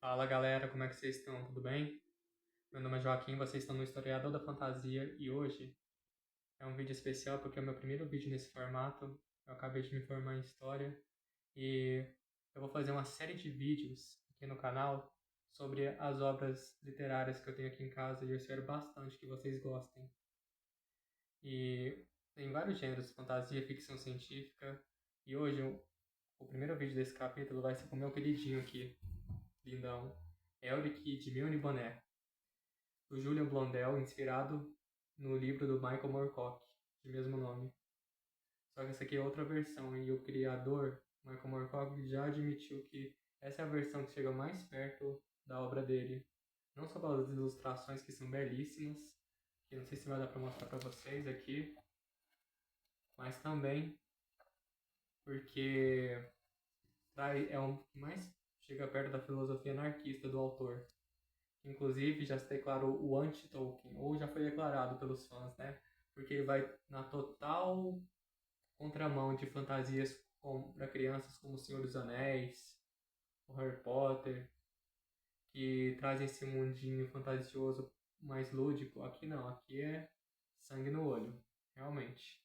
Fala galera, como é que vocês estão? Tudo bem? Meu nome é Joaquim, vocês estão no Historiador da Fantasia e hoje é um vídeo especial porque é o meu primeiro vídeo nesse formato. Eu acabei de me formar em História e eu vou fazer uma série de vídeos aqui no canal sobre as obras literárias que eu tenho aqui em casa e eu espero bastante que vocês gostem. E tem vários gêneros, fantasia, ficção científica, e hoje o primeiro vídeo desse capítulo vai ser com o meu queridinho aqui, lindão, Elric de Milne Boné, do Julian Blondel, inspirado no livro do Michael Moorcock, de mesmo nome. Só que essa aqui é outra versão, e o criador, Michael Moorcock, já admitiu que essa é a versão que chega mais perto da obra dele. Não só pelas ilustrações que são belíssimas, que não sei se vai dar para mostrar para vocês aqui, mas também porque é um que mais chega perto da filosofia anarquista do autor. Inclusive, já se declarou o anti-Tolkien, ou já foi declarado pelos fãs, né? Porque ele vai na total contramão de fantasias para crianças como O Senhor dos Anéis, o Harry Potter, que trazem esse mundinho fantasioso mais lúdico. Aqui não, aqui é sangue no olho, realmente.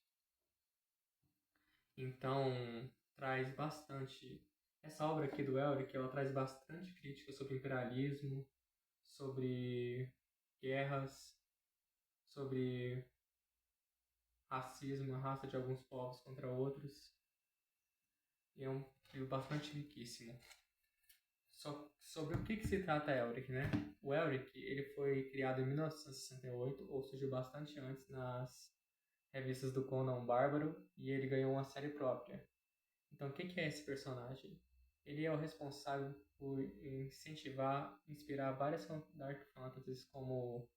Então, traz bastante. Essa obra aqui do Elric, ela traz bastante crítica sobre imperialismo, sobre guerras, sobre racismo, a raça de alguns povos contra outros. E é um livro bastante riquíssimo. Sobre o que se trata Elric, né? O Elric, ele foi criado em 1968, ou seja, bastante antes nas revistas do Conan o Bárbaro, e ele ganhou uma série própria. Então, o que é esse personagem? Ele é o responsável por incentivar, inspirar várias dark fantasies como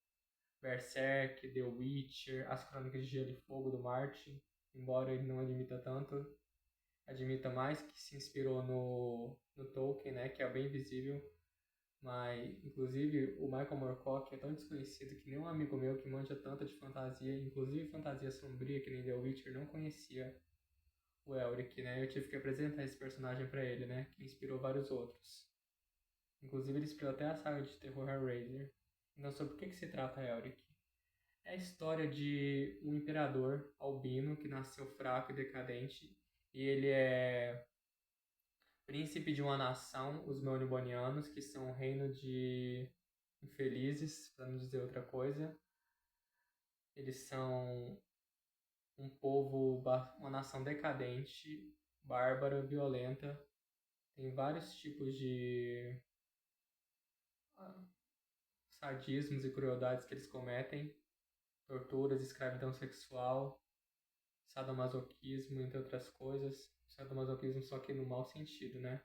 Berserk, The Witcher, As Crônicas de Gelo e Fogo do Martin, embora ele não admita tanto, admita mais que se inspirou no Tolkien, né, que é bem visível, mas inclusive o Michael Moorcock é tão desconhecido que nenhum amigo meu que manja tanto de fantasia, inclusive fantasia sombria que nem The Witcher, não conhecia o Elric, né? Eu tive que apresentar esse personagem para ele, né, que inspirou vários outros. Inclusive ele inspirou até a saga de terror Hellraiser. Então, sobre o que se trata Elric? É a história de um imperador albino que nasceu fraco e decadente, e ele é príncipe de uma nação, os Melniboneanos, que são um reino de infelizes, para não dizer outra coisa. Eles são um povo, uma nação decadente, bárbara, violenta. Tem vários tipos de sadismos e crueldades que eles cometem, torturas, escravidão sexual, sadomasoquismo, entre outras coisas. Sadomasoquismo só que no mau sentido, né?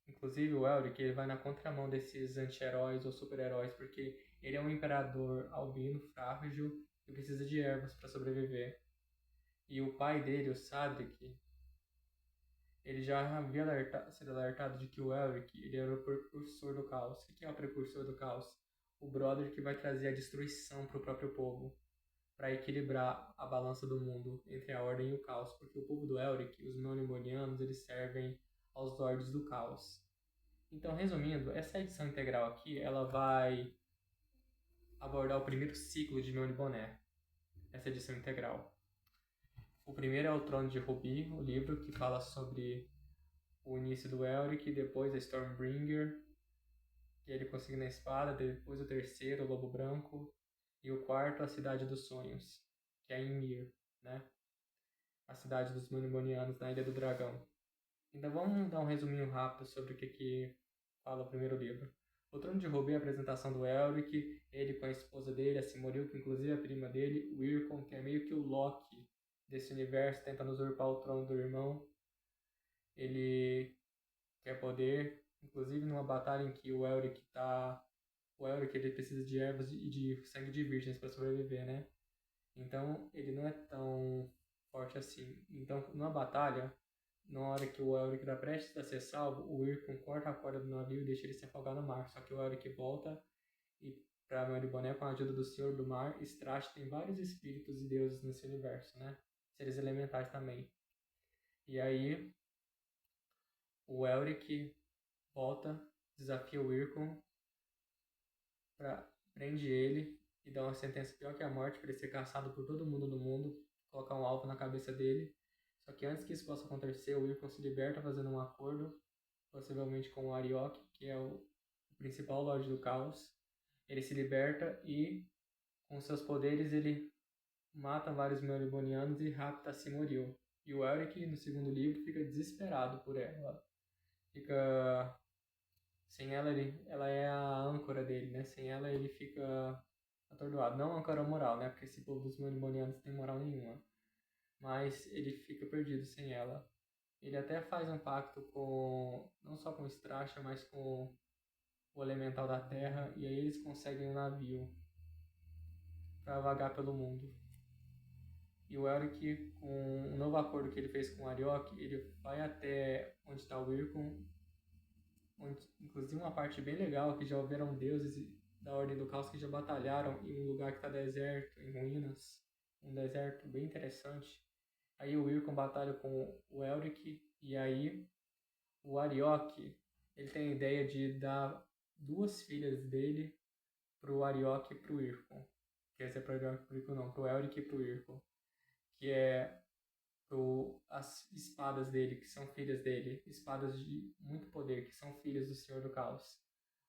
Inclusive o Elric, ele vai na contramão desses anti-heróis ou super-heróis, porque ele é um imperador albino, frágil, e precisa de ervas para sobreviver. E o pai dele, o Sadric, ele já havia sido alertado de que o Elric, ele era o precursor do caos. O que é o precursor do caos? O brother que vai trazer a destruição para o próprio povo, para equilibrar a balança do mundo entre a ordem e o caos, porque o povo do Elric, os Melniboneanos, eles servem aos lordes do caos. Então, resumindo, essa edição integral aqui, ela vai abordar o primeiro ciclo de Melniboné, essa edição integral. O primeiro é o Trono de Rubi, o livro que fala sobre o início do Elric, depois a Stormbringer, que ele conseguindo a espada, depois o terceiro, o Lobo Branco, e o quarto, a Cidade dos Sonhos, que é Ymir, né? A cidade dos Melnibonianos na Ilha do Dragão. Então vamos dar um resuminho rápido sobre o que fala o primeiro livro. O Trono de Rubi é a apresentação do Elric, ele com a esposa dele, a Simoril, que inclusive é a prima dele, o Ircon, que é meio que o Loki desse universo, tentando usurpar o trono do irmão. Ele quer poder, inclusive numa batalha em que o Elric tá... O Elric, ele precisa de ervas e de sangue de virgens para sobreviver, né? Então ele não é tão forte assim. Então, numa batalha, na hora que o Elric está prestes a ser salvo, o Irkon corta a corda do navio e deixa ele se afogar no mar. Só que o Elric volta e, para Meliboné, com a ajuda do Senhor do Mar, Strash tem vários espíritos e deuses nesse universo, né? Seres elementais também. E aí, o Elric volta desafia o Irkon, prende ele e dá uma sentença pior que a morte para ele ser caçado por todo mundo no mundo, colocar um alvo na cabeça dele. Só que antes que isso possa acontecer, o Irkon se liberta fazendo um acordo, possivelmente com o Ariok, que é o principal Lorde do Caos. Ele se liberta e, com seus poderes, ele mata vários Melibonianos e rapta a Simoril. E o Elric, no segundo livro, fica desesperado por ela. Fica... Sem ela, ela é a âncora dele, né? Sem ela, ele fica atordoado. Não âncora moral, né? Porque esse povo dos Melibonianos não tem moral nenhuma. Mas ele fica perdido sem ela. Ele até faz um pacto com... não só com o Stracha, mas com o Elemental da Terra. E aí eles conseguem um navio para vagar pelo mundo. E o Elric, com um novo acordo que ele fez com o Ariok, ele vai até onde está o Irkon, onde, inclusive uma parte bem legal, que já houveram deuses da Ordem do Caos que já batalharam em um lugar que está deserto, em ruínas, um deserto bem interessante. Aí o Irkon batalha com o Elric, e aí o Ariok, ele tem a ideia de dar 2 filhas dele pro Ariok e pro Irkon. Quer dizer, pro Ariok e pro Irkon não, pro Elric e pro Irkon. Que é as espadas dele, que são filhas dele, espadas de muito poder, que são filhas do Senhor do Caos.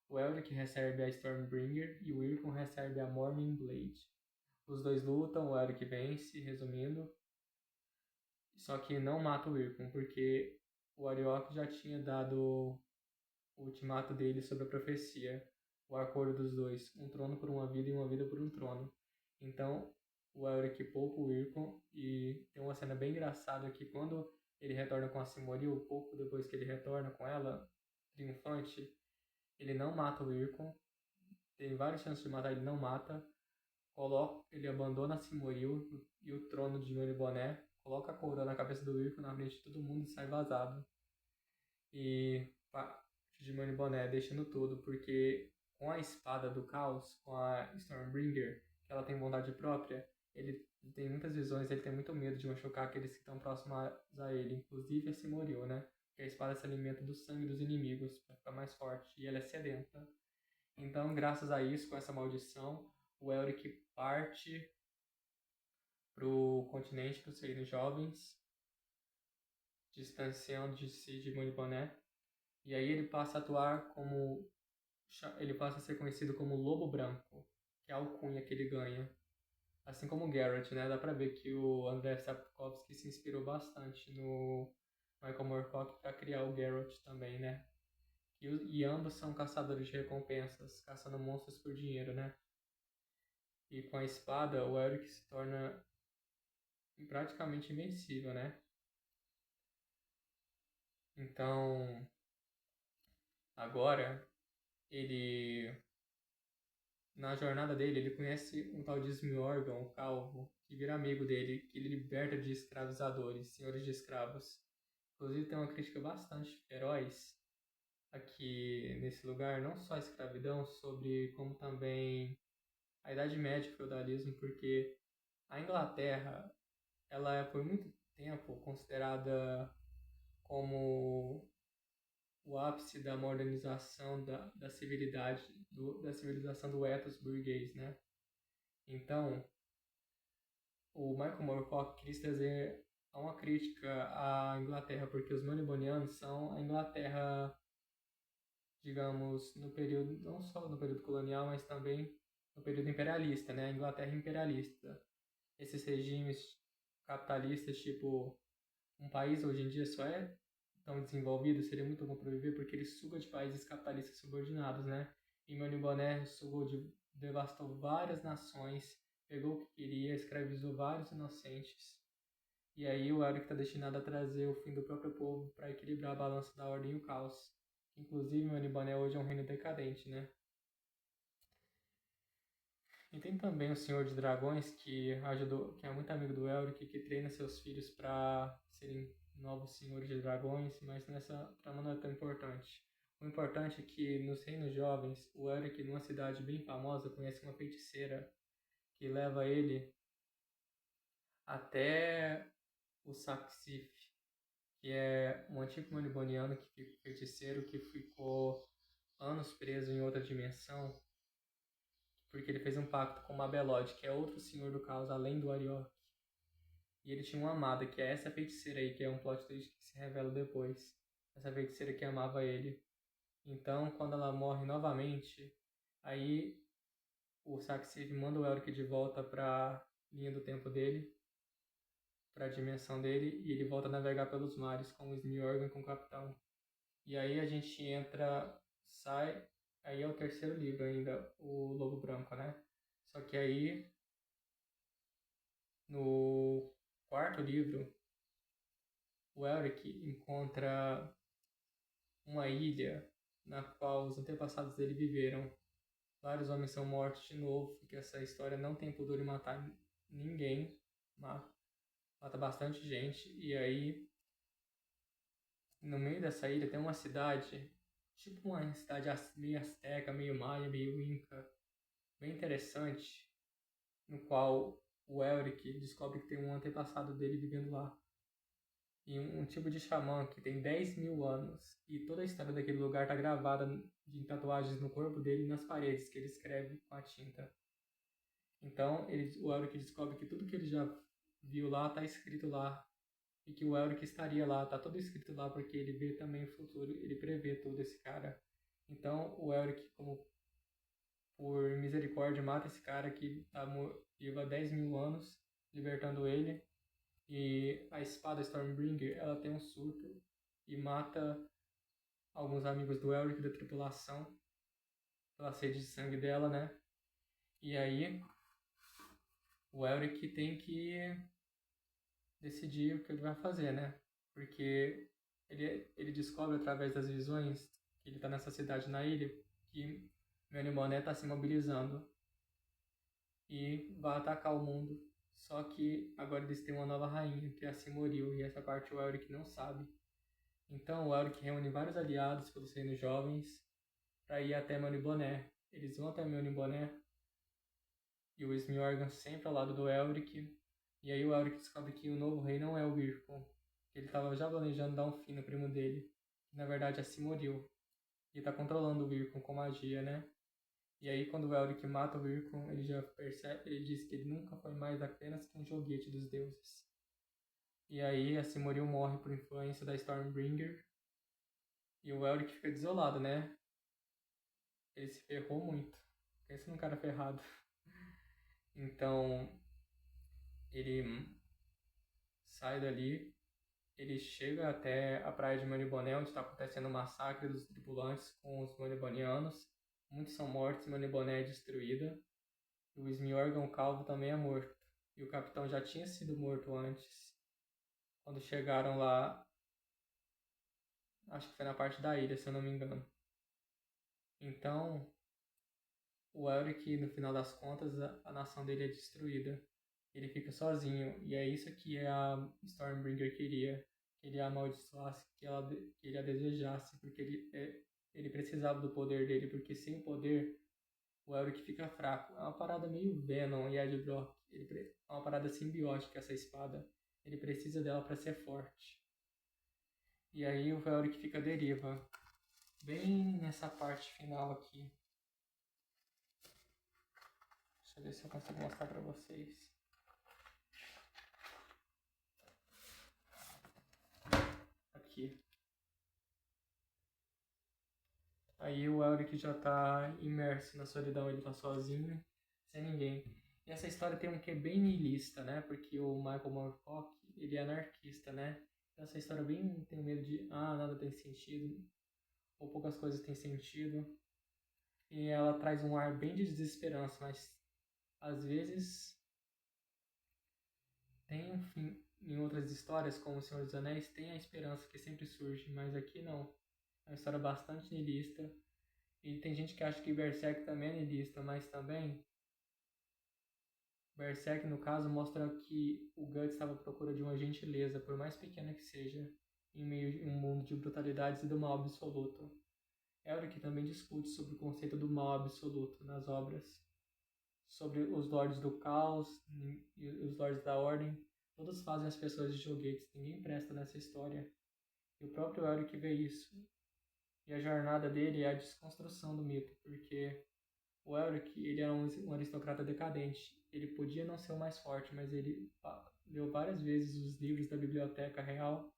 O Elric recebe a Stormbringer e o Irkon recebe a Morning Blade. Os dois lutam, o Elric vence, resumindo. Só que não mata o Irkon, porque o Ariok já tinha dado o ultimato dele sobre a profecia, o acordo dos dois, um trono por uma vida e uma vida por um trono. Então, o Elric poupa o Irkon, e tem uma cena bem engraçada que quando ele retorna com a Simoril, pouco depois que ele retorna com ela, triunfante, ele não mata o Irkon, tem várias chances de matar, ele não mata, ele abandona a Simoril e o trono de Meliboné, coloca a coroa na cabeça do Irkon na frente de todo mundo e sai vazado. E de Meliboné deixando tudo, porque com a espada do caos, com a Stormbringer, que ela tem vontade própria, ele tem muitas visões, ele tem muito medo de machucar aqueles que estão próximos a ele, inclusive a Simoril, né? Porque a espada se alimenta do sangue dos inimigos para ficar mais forte, e ela é sedenta. Então, graças a isso, com essa maldição, o Elric parte pro continente dos reinos jovens, distanciando de si de Meliboné. E aí ele passa a atuar como... ele passa a ser conhecido como Lobo Branco, que é a alcunha que ele ganha. Assim como o Geralt, né? Dá pra ver que o Andrzej Sapkowski se inspirou bastante no Michael Moorcock para criar o Geralt também, né? E ambos são caçadores de recompensas, caçando monstros por dinheiro, né? E com a espada, o Elric se torna praticamente invencível, né? Então, agora, ele... na jornada dele, ele conhece um tal de Smiorgon, o Calvo, que vira amigo dele, que ele liberta de escravizadores, senhores de escravos. Inclusive tem uma crítica bastante feroz aqui nesse lugar, não só a escravidão, sobre como também a Idade Média e o feudalismo, porque a Inglaterra, ela é por muito tempo considerada como o ápice da modernização da civilidade, da civilização do ethos burguês, né? Então, o Michael Moorcock quis trazer uma crítica à Inglaterra, porque os Melibonianos são a Inglaterra, digamos, no período, não só no período colonial, mas também no período imperialista, né? A Inglaterra imperialista. Esses regimes capitalistas, tipo, um país hoje em dia só é tão desenvolvido, seria muito bom para viver, porque ele suga de países capitalistas subordinados, né? E Moniboné devastou várias nações, pegou o que queria, escravizou vários inocentes. E aí o Elric está destinado a trazer o fim do próprio povo para equilibrar a balança da ordem e o caos. Inclusive, Moniboné hoje é um reino decadente, né? E tem também o Senhor de Dragões, que é muito amigo do Elric, que treina seus filhos para serem novos senhores de dragões, mas nessa trama não é tão importante. O importante é que nos Reinos Jovens, o Elric, numa cidade bem famosa, conhece uma feiticeira que leva ele até o Saxif, que é um antigo Meliboniano feiticeiro que ficou anos preso em outra dimensão, porque ele fez um pacto com Mabelode, que é outro senhor do caos, além do Arioch. E ele tinha uma amada, que é essa feiticeira aí, que é um plot twist que se revela depois. Essa feiticeira que amava ele. Então, quando ela morre novamente, aí o Saxif manda o Elric de volta pra linha do tempo dele, pra dimensão dele, e ele volta a navegar pelos mares com o Smiorgan, com o capitão. E aí a gente entra, sai, aí é o terceiro livro ainda, o Lobo Branco, né? Só que aí, no quarto livro, o Elric encontra uma ilha na qual os antepassados dele viveram. Vários homens são mortos de novo, porque essa história não tem pudor em matar ninguém, mata bastante gente. E aí, no meio dessa ilha tem uma cidade, tipo uma cidade meio asteca, meio maia, meio inca, bem interessante, no qual o Elric descobre que tem um antepassado dele vivendo lá. E um tipo de xamã que tem 10 mil anos. E toda a história daquele lugar está gravada em tatuagens no corpo dele e nas paredes que ele escreve com a tinta. Então o Elric descobre que tudo que ele já viu lá está escrito lá. E que o Elric estaria lá, está tudo escrito lá porque ele vê também o futuro, ele prevê tudo esse cara. Então o Elric, como por misericórdia, mata esse cara que está vivo há 10 mil anos, libertando ele. E a espada Stormbringer, ela tem um surto e mata alguns amigos do Elric da tripulação pela sede de sangue dela, né? E aí o Elric tem que decidir o que ele vai fazer, né? Porque ele descobre através das visões que ele tá nessa cidade na ilha que Melniboné tá se mobilizando e vai atacar o mundo. Só que agora eles têm uma nova rainha, que é a Silmaril, e essa parte o Elric não sabe. Então o Elric reúne vários aliados pelos reinos jovens para ir até Melniboné. Eles vão até Melniboné e o Smiorgan sempre ao lado do Elric. E aí o Elric descobre que o novo rei não é o Virkon, que ele estava já planejando dar um fim no primo dele, que na verdade é Silmaril. E está controlando o Virkon com magia, né? E aí quando o Elric mata o Virkon, ele já percebe, ele diz que ele nunca foi mais apenas que um joguete dos deuses. E aí a Silmaril morre por influência da Stormbringer. E o Elric fica desolado, né? Ele se ferrou muito. Pensa num cara ferrado. Então, ele sai dali, ele chega até a praia de Melniboné, onde está acontecendo o massacre dos tripulantes com os Melnibonianos. Muitos são mortos, Melniboné é destruída. E o Smiorgan, o Calvo, também é morto. E o capitão já tinha sido morto antes. Quando chegaram lá, acho que foi na parte da ilha, se eu não me engano. Então, o Elric, no final das contas, a nação dele é destruída. Ele fica sozinho. E é isso que a Stormbringer queria. Que ele a amaldiçoasse, que ele a desejasse. Porque ele precisava do poder dele. Porque sem o poder, o Elric fica fraco. É uma parada meio Venom e Ed Brock. É uma parada simbiótica essa espada. Ele precisa dela para ser forte. E aí o Elric fica à deriva. Bem nessa parte final aqui. Deixa eu ver se eu consigo mostrar para vocês. Aqui. Aí o Elric já tá imerso na solidão, ele tá sozinho, sem ninguém. E essa história tem um quê bem niilista, né? Porque o Michael Moorcock, ele é anarquista, né? Então essa história bem tem medo de, nada tem sentido, ou poucas coisas têm sentido. E ela traz um ar bem de desesperança, mas às vezes tem um fim. Em outras histórias, como O Senhor dos Anéis, tem a esperança que sempre surge, mas aqui não. É uma história bastante niilista. E tem gente que acha que Berserk também é niilista, mas também Berserk, no caso, mostra que o Guts estava à procura de uma gentileza, por mais pequena que seja, em meio a um mundo de brutalidades e do mal absoluto. Elric também discute sobre o conceito do mal absoluto nas obras, sobre os Lordes do Caos e os Lordes da Ordem. Todos fazem as pessoas de joguetes, ninguém presta nessa história. E o próprio Elric vê isso. E a jornada dele é a desconstrução do mito, porque o Elric, ele era um aristocrata decadente. Ele podia não ser o mais forte, mas ele leu várias vezes os livros da Biblioteca Real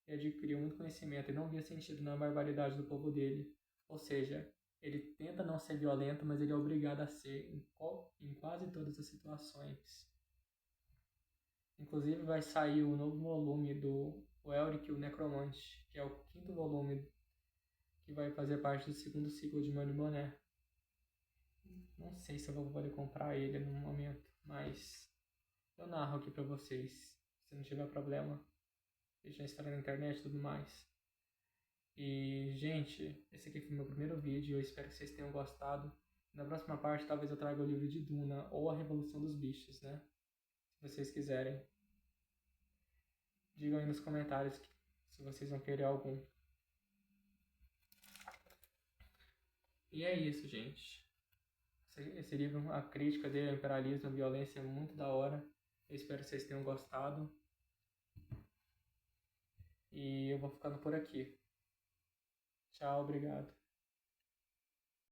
e adquiriu muito conhecimento e não via sentido na barbaridade do povo dele. Ou seja, ele tenta não ser violento, mas ele é obrigado a ser em quase todas as situações. Inclusive vai sair o novo volume do Elric, o Necromante, que é o 5º volume que vai fazer parte do 2º ciclo de Melniboné. Não sei se eu vou poder comprar ele no momento, mas eu narro aqui pra vocês. Se não tiver problema, deixa a história na internet e tudo mais. E, gente, esse aqui foi o meu primeiro vídeo. Eu espero que vocês tenham gostado. Na próxima parte, talvez eu traga o livro de Duna ou a Revolução dos Bichos, né? Se vocês quiserem. Digam aí nos comentários se vocês vão querer algum. E é isso, gente. Esse livro, a crítica dele ao imperialismo, à violência é muito da hora. Eu espero que vocês tenham gostado. E eu vou ficando por aqui. Tchau, obrigado.